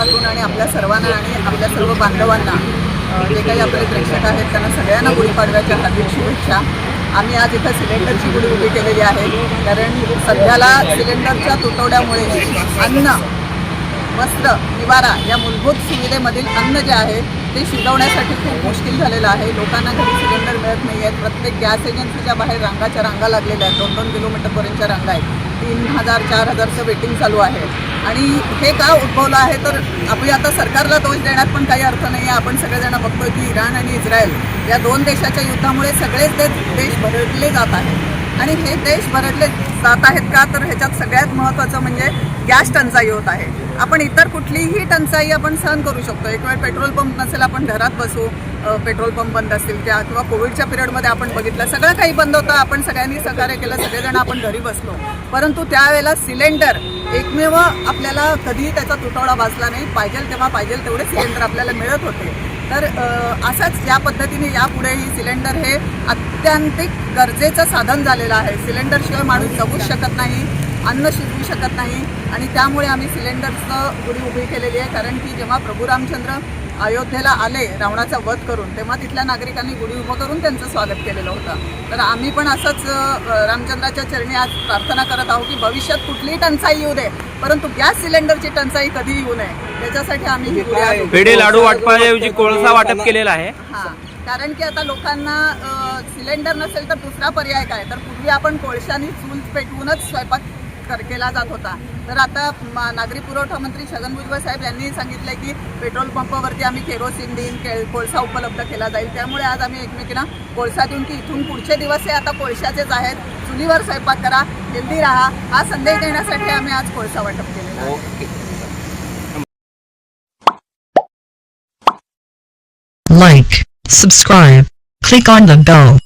माध्यमातून आणि आपल्या सर्वांना आणि आपल्या सर्व बांधवांना जे काही आपले प्रेक्षक आहेत त्यांना सगळ्यांना गुढीपाडव्याच्या हार्दिक शुभेच्छा। आम्ही आज इथं सिलेंडरची गुढी उभी केलेली आहे, कारण सध्याला सिलेंडरच्या तुटवड्यामुळे अन्न, वस्त्र, निवारा या मूलभूत सुविधेमधील अन्न जे आहे ते शिजवण्यासाठी खूप मुश्किल झालेलं आहे। लोकांना घरी सिलेंडर मिळत नाही आहेत। प्रत्येक गॅस एजन्सीच्या बाहेर रांगा लागलेल्या आहेत, 2-2 किलोमीटरपर्यंतच्या रांगा आहेत। 3000-4000चं वेटिंग चालू आहे। आणि हे का उद्भवलं आहे तर आपण आता सरकारला दोष देण्यात पण काही अर्थ नाही आहे। आपण सगळेजण बघतोय की इराण आणि इस्रायल या 2 देशाच्या युद्धामुळे सगळेच देश भरडले जात आहेत। आणि हे देश भरडले जात आहेत का तर ह्याच्यात सगळ्यात महत्त्वाचं म्हणजे गॅस टंचाई होत आहे। आपण इतर कुठलीही टंचाई आपण सहन करू शकतो। एक वेळ पेट्रोल पंप नसेल, आपण घरात बसू, पेट्रोल पंप बंद असतील किंवा कोविडच्या पिरियडमध्ये आपण बघितलं सगळं काही बंद होतं, आपण सगळ्यांनी सहकार्य केलं, सगळेजण आपण घरी बसलो। परंतु त्यावेळेला सिलेंडर एकमेव आपल्याला कधीही त्याचा तुटवडा भासला नाही। पाहिजे तेव्हा पाहिजे तेवढे सिलेंडर आपल्याला मिळत होते। तर असाच या पद्धतीने यापुढेही सिलेंडर हे अत्यांतिक गरजेचं साधन झालेलं आहे। सिलेंडरशिवाय माणूस जगूच शकत नाही, अन्न शिजवू शकत नाही। आणि त्यामुळे आम्ही सिलेंडरचं गुढी उभी केलेली आहे, कारण की जेव्हा प्रभू रामचंद्र अयोध्येला आले रावणाचा वध करून, तेव्हा तिथल्या नागरिकांनी गुढी उभं करून त्यांचं स्वागत केलेलं होतं। तर आम्ही पण असंच रामचंद्राच्या चरणी आज प्रार्थना करत आहोत की भविष्यात कुठलीही टंचाई येऊ दे, परंतु गॅस सिलेंडरची टंचाई कधी येऊ नये, त्याच्यासाठी आम्ही ही गुढी पेढे लाडू वाटपाऐवजी कोळसा वाटप केलेला आहे। हां, कारण की आता लोकांना सिलेंडर नसेल तर दुसरा पर्याय काय, तर पूर्वी आपण कोळशाने चूल पेटवूनच स्वयंपाक केला जात होता। तर आता नागरी पुरवठा मंत्री छगन भुजबळ साहेब यांनी सांगितलं की पेट्रोल पंपावरती आम्ही केरोसिन देईन, कोळसा उपलब्ध केला जाईल। त्यामुळे आज आम्ही एकमेकींना कोळसा देऊन की इथून पुढचे दिवस हे आता कोळशाचेच आहेत, चुलीवर स्वयंपाक करा, हेल्दी राहा, हा संदेश देण्यासाठी आम्ही आज कोळसा वाटप केलेला आहे। Like, subscribe, click on the bell.